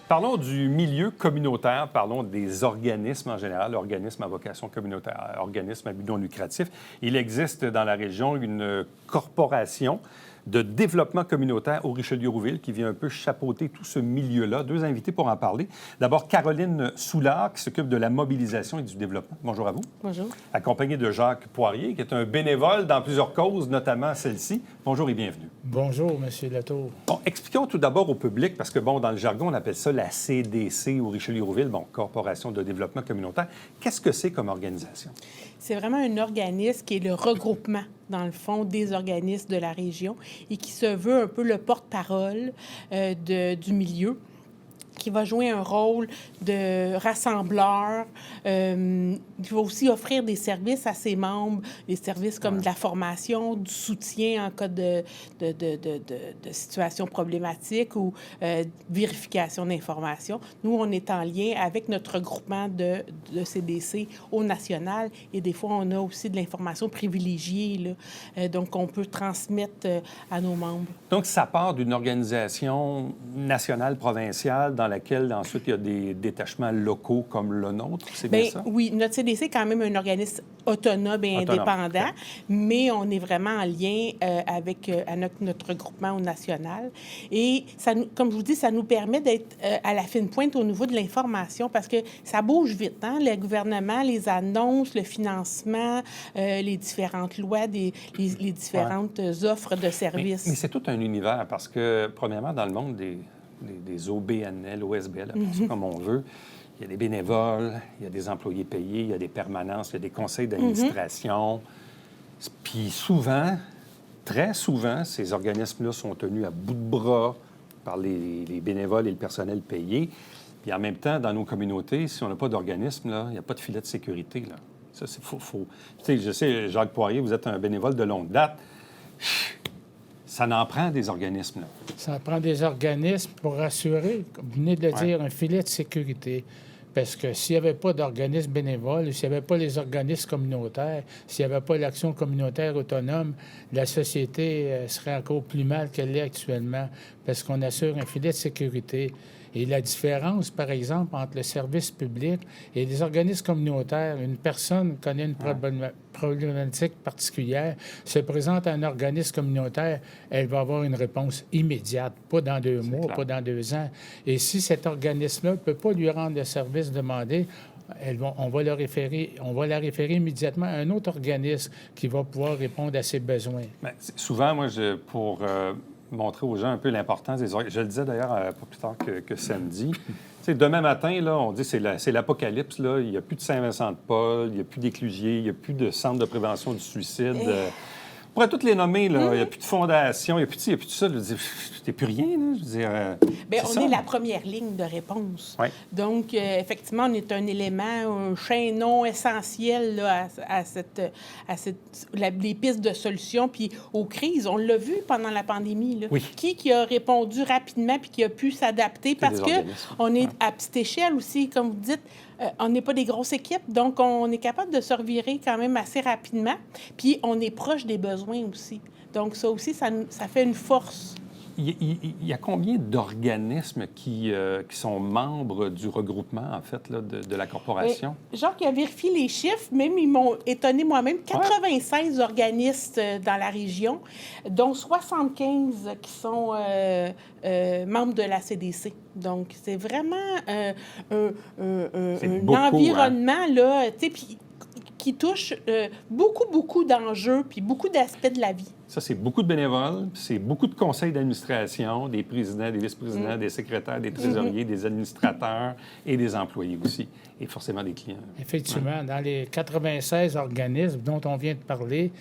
Parlons du milieu communautaire, parlons des organismes en général, organismes à vocation communautaire, organismes à but non lucratif. Il existe dans la région une corporation de développement communautaire au Richelieu-Rouville qui vient un peu chapeauter tout ce milieu-là. Deux invités pour en parler. D'abord, Caroline Soulard, qui s'occupe de la mobilisation et du développement. Bonjour à vous. Bonjour. Accompagnée de Jacques Poirier, qui est un bénévole dans plusieurs causes, notamment celle-ci. Bonjour et bienvenue. Bonjour, M. Latour. Bon, expliquons tout d'abord au public, parce que, bon, dans le jargon, on appelle ça la CDC au Richelieu-Rouville, bon, Corporation de développement communautaire. Qu'est-ce que c'est comme organisation? C'est vraiment un organisme qui est le regroupement, dans le fond, des organismes de la région et qui se veut un peu le porte-parole du milieu, qui va jouer un rôle de rassembleur. Il va aussi offrir des services à ses membres, des services comme de la formation, du soutien en cas de situation problématique ou vérification d'informations. Nous, on est en lien avec notre regroupement de CDC au national et des fois, on a aussi de l'information privilégiée, là, donc on peut transmettre à nos membres. Donc, ça part d'une organisation nationale, provinciale, dans laquelle ensuite il y a des détachements locaux comme le nôtre, c'est bien ça? Oui, notre CDC est quand même un organisme autonome et indépendant, okay. Mais on est vraiment en lien avec notre regroupement au national. Et ça, comme je vous dis, ça nous permet d'être à la fine pointe au niveau de l'information parce que ça bouge vite, hein? Le gouvernement, les annonces, le financement, les différentes lois, les différentes offres de services. Mais c'est tout un univers parce que, premièrement, dans le monde des OBNL, OSBL, comme on veut, il y a des bénévoles, il y a des employés payés, il y a des permanences, il y a des conseils d'administration. Puis souvent, très souvent, ces organismes-là sont tenus à bout de bras par les bénévoles et le personnel payé. Puis en même temps, dans nos communautés, si on n'a pas d'organisme, là, il n'y a pas de filet de sécurité, là. Ça, c'est faux. Tu sais, je sais, Jacques Poirier, vous êtes un bénévole de longue date. Ça en prend des organismes, là. Ça en prend des organismes pour assurer, comme vous venez de le dire, un filet de sécurité. Parce que s'il n'y avait pas d'organismes bénévoles, s'il n'y avait pas les organismes communautaires, s'il n'y avait pas l'action communautaire autonome, la société serait encore plus mal qu'elle l'est actuellement, parce qu'on assure un filet de sécurité. Et la différence, par exemple, entre le service public et les organismes communautaires, une personne connaît une problématique particulière, se présente à un organisme communautaire, elle va avoir une réponse immédiate, pas dans 2 mois, pas dans 2 ans. Et si cet organisme-là ne peut pas lui rendre le service demandé, on va la référer immédiatement à un autre organisme qui va pouvoir répondre à ses besoins. Bien, souvent, moi, pour montrer aux gens un peu l'importance des organismes. Je le disais d'ailleurs pas plus tard que samedi. Tu sais, demain matin, là, on dit que c'est l'apocalypse. Là. Il n'y a plus de Saint-Vincent-de-Paul, il n'y a plus d'éclusiers, il n'y a plus de centre de prévention du suicide. On pourrait toutes les nommer, là. Il n'y a plus de fondation, il n'y a plus de ci, il n'y a plus de ça. Je veux dire, c'est plus rien, là. Je veux dire, bien, on est la première ligne de réponse. Oui. Donc, effectivement, on est un élément, un chaînon essentiel là, les pistes de solutions. Puis aux crises, on l'a vu pendant la pandémie. Là. Oui. Qui a répondu rapidement puis qui a pu s'adapter? Parce qu'on est à petite échelle aussi, comme vous dites. On n'est pas des grosses équipes, donc on est capable de se revirer quand même assez rapidement. Puis on est proche des besoins aussi. Donc ça aussi, ça fait une force. Il y a combien d'organismes qui sont membres du regroupement, en fait, là, de la corporation? Jacques a vérifié les chiffres, même ils m'ont étonné moi-même. 96 organismes dans la région, dont 75 qui sont membres de la CDC. Donc, c'est vraiment un environnement, là, tu sais, qui touche beaucoup d'enjeux puis beaucoup d'aspects de la vie. Ça, c'est beaucoup de bénévoles, c'est beaucoup de conseils d'administration, des présidents, des vice-présidents, des secrétaires, des trésoriers, des administrateurs et des employés aussi, et forcément des clients. Effectivement, dans les 96 organismes dont on vient de parler,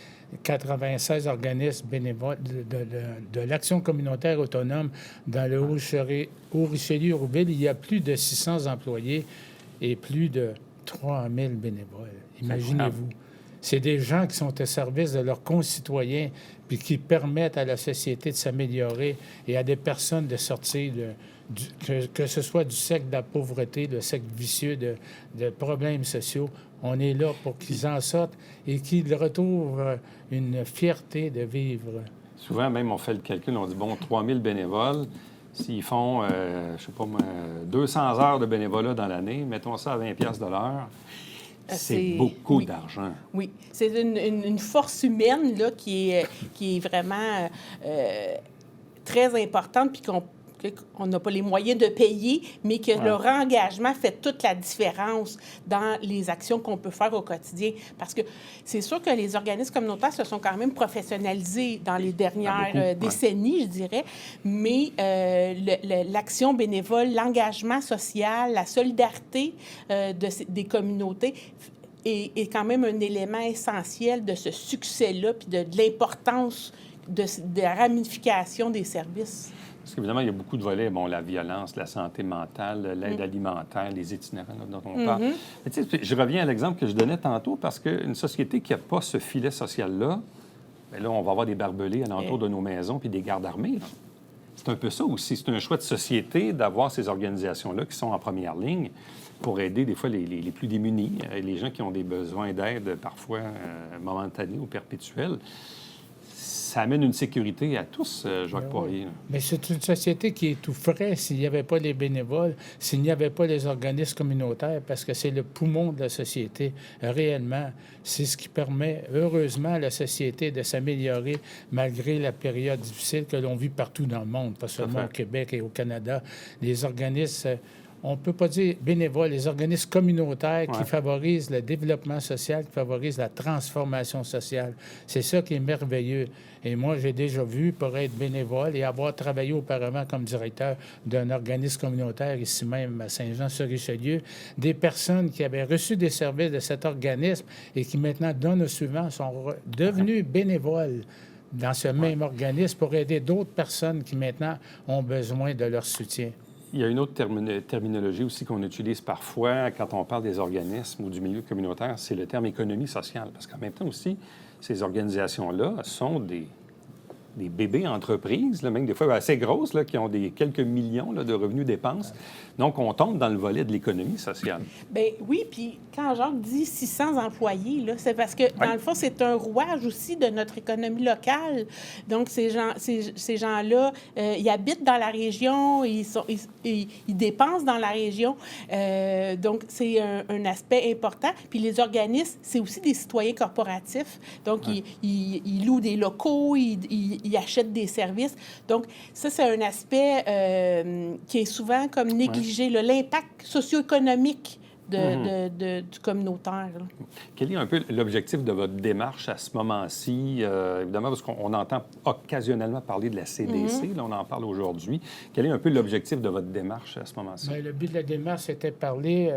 96 organismes bénévoles de l'action communautaire autonome dans le Haut-Richelieu-Rouville, il y a plus de 600 employés et plus de 3000 bénévoles. Imaginez-vous. C'est des gens qui sont au service de leurs concitoyens puis qui permettent à la société de s'améliorer et à des personnes de sortir, que ce soit du cercle de la pauvreté, le cercle vicieux de problèmes sociaux. On est là pour qu'ils en sortent et qu'ils retrouvent une fierté de vivre. Souvent, même, on fait le calcul, on dit, bon, 3000 bénévoles, S'ils font, je sais pas moi, 200 heures de bénévolat dans l'année, mettons ça à 20 $ de l'heure, c'est beaucoup d'argent. Oui, c'est une force humaine là, qui est vraiment très importante, puis qu'on n'a pas les moyens de payer, mais que leur engagement fait toute la différence dans les actions qu'on peut faire au quotidien. Parce que c'est sûr que les organismes communautaires se sont quand même professionnalisés dans les dernières décennies, je dirais, mais l'action bénévole, l'engagement social, la solidarité des communautés est quand même un élément essentiel de ce succès-là, puis de l'importance de la ramification des services. Parce qu'évidemment, il y a beaucoup de volets. Bon, la violence, la santé mentale, l'aide alimentaire, les itinérants dont on parle. Mais tu sais, je reviens à l'exemple que je donnais tantôt, parce qu'une société qui n'a pas ce filet social-là, bien là, on va avoir des barbelés alentour de nos maisons puis des gardes armés. Là. C'est un peu ça aussi. C'est un choix de société d'avoir ces organisations-là qui sont en première ligne pour aider des fois les plus démunis, les gens qui ont des besoins d'aide parfois momentanés ou perpétuels. Ça amène une sécurité à tous, Jacques Poirier. Mais c'est une société qui étoufferait s'il n'y avait pas les bénévoles, s'il n'y avait pas les organismes communautaires, parce que c'est le poumon de la société, réellement. C'est ce qui permet, heureusement, à la société de s'améliorer malgré la période difficile que l'on vit partout dans le monde, pas seulement au Québec et au Canada. Les organismes... On ne peut pas dire bénévoles, les organismes communautaires qui favorisent le développement social, qui favorisent la transformation sociale. C'est ça qui est merveilleux. Et moi, j'ai déjà vu, pour être bénévole et avoir travaillé auparavant comme directeur d'un organisme communautaire, ici même à Saint-Jean-sur-Richelieu, des personnes qui avaient reçu des services de cet organisme et qui maintenant donnent au suivant sont devenues bénévoles dans ce même organisme pour aider d'autres personnes qui maintenant ont besoin de leur soutien. Il y a une autre terminologie aussi qu'on utilise parfois quand on parle des organismes ou du milieu communautaire, c'est le terme économie sociale. Parce qu'en même temps aussi, ces organisations-là sont des bébés entreprises, là, même des fois assez grosses, là, qui ont quelques millions là, de revenus dépenses. Donc, on tombe dans le volet de l'économie sociale. Bien, oui, puis quand Jacques dit 600 employés, là, c'est parce que, dans le fond, c'est un rouage aussi de notre économie locale. Donc, ces gens-là, ils habitent dans la région, ils dépensent dans la région. Donc, c'est un aspect important. Puis les organismes, c'est aussi des citoyens corporatifs. Donc, ils louent des locaux, ils achètent des services. Donc, ça, c'est un aspect qui est souvent comme négligé. L'impact socio-économique du communautaire. Là. Quel est un peu l'objectif de votre démarche à ce moment-ci? Évidemment, parce qu'on entend occasionnellement parler de la CDC, là, on en parle aujourd'hui. Quel est un peu l'objectif de votre démarche à ce moment-ci? Bien, le but de la démarche, c'était de parler.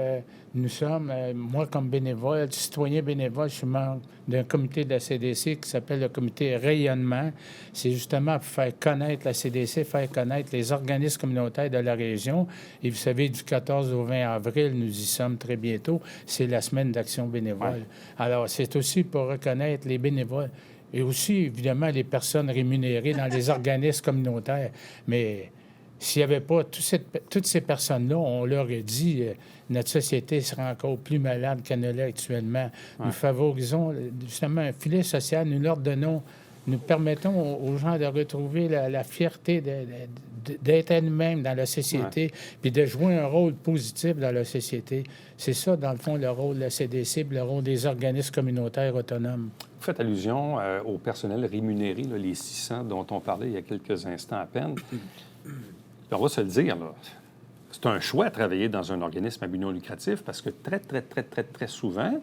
Nous sommes, moi comme bénévole, citoyen bénévole, je suis membre d'un comité de la CDC qui s'appelle le comité Rayonnement. C'est justement pour faire connaître la CDC, faire connaître les organismes communautaires de la région. Et vous savez, du 14 au 20 avril, nous y sommes très bientôt. C'est la semaine d'action bénévole. Ouais. Alors, c'est aussi pour reconnaître les bénévoles et aussi, évidemment, les personnes rémunérées dans les organismes communautaires. Mais s'il n'y avait pas toutes ces personnes-là, on leur a dit notre société sera encore plus malade qu'elle ne l'est actuellement. Ouais. Nous favorisons justement un filet social, nous leur donnons, nous permettons aux gens de retrouver la fierté d'être elles-mêmes dans la société, puis de jouer un rôle positif dans la société. C'est ça, dans le fond, le rôle de la CDC, le rôle des organismes communautaires autonomes. Vous faites allusion au personnel rémunéré, là, les 600 dont on parlait il y a quelques instants à peine. Puis on va se le dire, là, c'est un choix de travailler dans un organisme à but non lucratif parce que très souvent,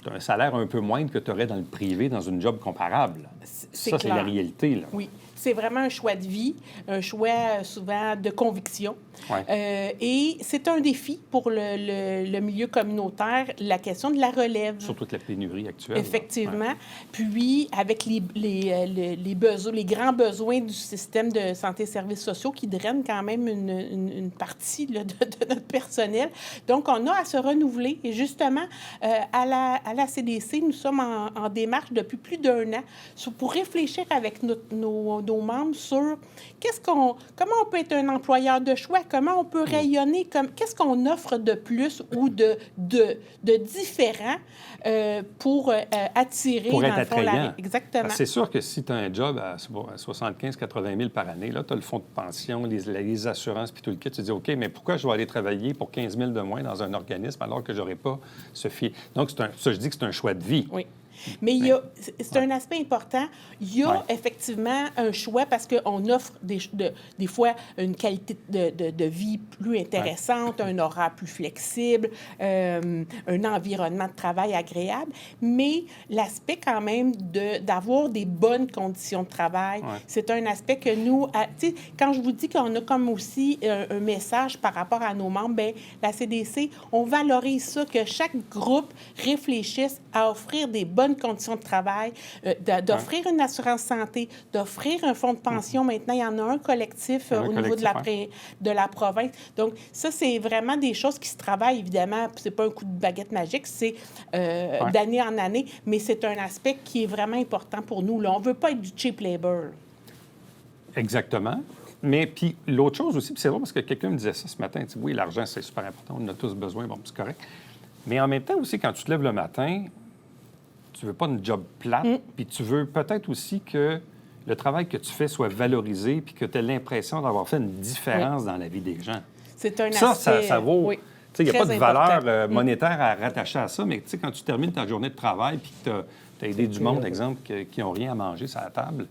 tu as un salaire un peu moindre que tu aurais dans le privé, dans une job comparable. C'est la réalité. Là. Oui. C'est vraiment un choix de vie, un choix souvent de conviction. Ouais. Et c'est un défi pour le milieu communautaire, la question de la relève. Surtout avec la pénurie actuelle. Effectivement. Ouais. Puis, avec les besoins, les grands besoins du système de santé et services sociaux qui drainent quand même une partie là, de notre personnel. Donc, on a à se renouveler. Et justement, à à la CDC, nous sommes en démarche depuis plus d'1 an pour réfléchir avec nos membres sur comment on peut être un employeur de choix, comment on peut rayonner, qu'est-ce qu'on offre de plus ou de différent pour attirer, pour être dans le fond, attrayant. Exactement. C'est sûr que si tu as un job à 75-80 000 par année, là, tu as le fonds de pension, les assurances, puis tout le kit, tu te dis, OK, mais pourquoi je vais aller travailler pour 15 000 de moins dans un organisme alors que je n'aurai pas ce Donc, je dis que c'est un choix de vie. Oui. Mais c'est un aspect important. Il y a effectivement un choix parce qu'on offre des fois une qualité de vie plus intéressante, un horaire plus flexible, un environnement de travail agréable. Mais l'aspect quand même d'avoir des bonnes conditions de travail, c'est un aspect que nous, tu sais, quand je vous dis qu'on a comme aussi un message par rapport à nos membres, bien, la CDC, on valorise ça, que chaque groupe réfléchisse à offrir des bonnes conditions de travail, d'offrir une assurance santé, d'offrir un fonds de pension. Maintenant, il y en a un collectif au niveau de la province. Donc, ça, c'est vraiment des choses qui se travaillent, évidemment. C'est pas un coup de baguette magique, c'est d'année en année, mais c'est un aspect qui est vraiment important pour nous. Là. On ne veut pas être du cheap labor. Exactement. Mais puis l'autre chose aussi, puis c'est drôle parce que quelqu'un me disait ça ce matin, oui, l'argent, c'est super important, on en a tous besoin, bon, c'est correct. Mais en même temps aussi, quand tu te lèves le matin, tu veux pas une job plate, puis tu veux peut-être aussi que le travail que tu fais soit valorisé, puis que tu aies l'impression d'avoir fait une différence dans la vie des gens. C'est un aspect... Ça vaut... Oui. Il n'y a pas de valeur monétaire à rattacher à ça, mais quand tu termines ta journée de travail, puis que tu as aidé du monde, exemple, qui n'ont rien à manger sur la table,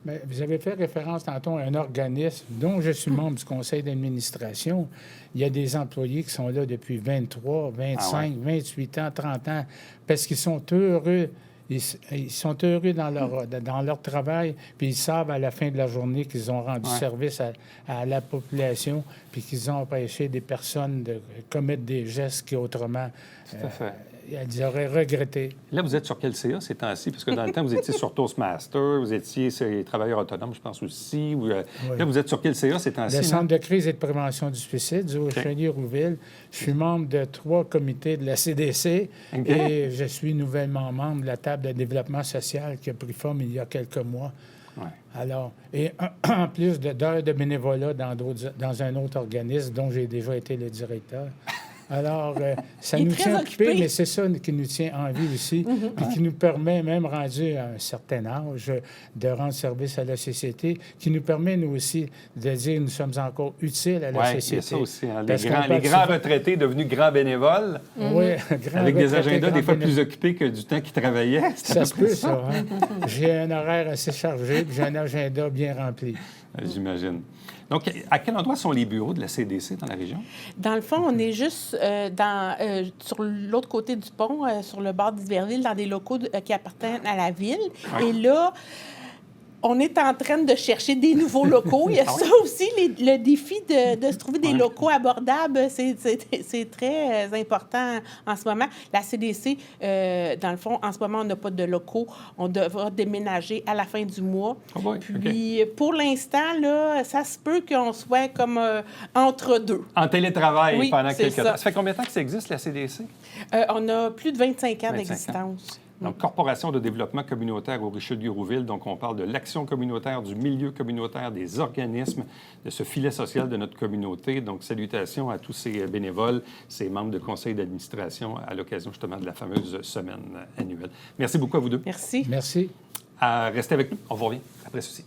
Bien, vous avez fait référence tantôt à un organisme dont je suis membre du conseil d'administration. Il y a des employés qui sont là depuis 23, 25, 28 ans, 30 ans, parce qu'ils sont heureux. Ils sont heureux dans leur travail, puis ils savent à la fin de la journée qu'ils ont rendu service à la population, puis qu'ils ont empêché des personnes de commettre des gestes qui autrement... Tout à fait. Elles auraient regretté. Là, vous êtes sur quel CA ces temps-ci? Parce que dans le temps, vous étiez sur Toastmaster, vous étiez sur les travailleurs autonomes, je pense aussi. Là, vous êtes sur quel CA ces temps-ci? Le Centre de crise et de prévention du suicide du Haut-Chenier-Rouville. Je suis membre de 3 comités de la CDC et je suis nouvellement membre de la table de développement social qui a pris forme il y a quelques mois. Ouais. Alors, et en plus d'heures de bénévolat dans un autre organisme dont j'ai déjà été le directeur. Alors, ça nous tient occupés, mais c'est ça qui nous tient en vie aussi, puis qui nous permet, même rendu à un certain âge, de rendre service à la société, qui nous permet, nous aussi, de dire que nous sommes encore utiles à la société. Oui, c'est ça aussi. Hein. Les grands retraités devenus grands bénévoles, avec des agendas des fois plus occupés que du temps qu'ils travaillaient. Ça se peut, ça. Hein? J'ai un horaire assez chargé, puis j'ai un agenda bien rempli. J'imagine. Donc, à quel endroit sont les bureaux de la CDC dans la région? Dans le fond, on est juste sur l'autre côté du pont, sur le bord d'Iberville, dans des locaux qui appartiennent à la ville. Oui. Et là, on est en train de chercher des nouveaux locaux. Il y a ça aussi, le défi de se trouver des locaux abordables, c'est très important en ce moment. La CDC, dans le fond, en ce moment, on n'a pas de locaux. On devra déménager à la fin du mois. Puis, pour l'instant, là, ça se peut qu'on soit comme entre deux. En télétravail pendant quelques temps. Ça fait combien de temps que ça existe, la CDC? On a plus de 25 ans d'existence. Donc, Corporation de développement communautaire au Richelieu-Rouville. Donc, on parle de l'action communautaire, du milieu communautaire, des organismes, de ce filet social de notre communauté. Donc, salutations à tous ces bénévoles, ces membres de conseil d'administration à l'occasion justement de la fameuse semaine annuelle. Merci beaucoup à vous deux. Merci. Merci. Restez avec nous. On vous revient après ceci.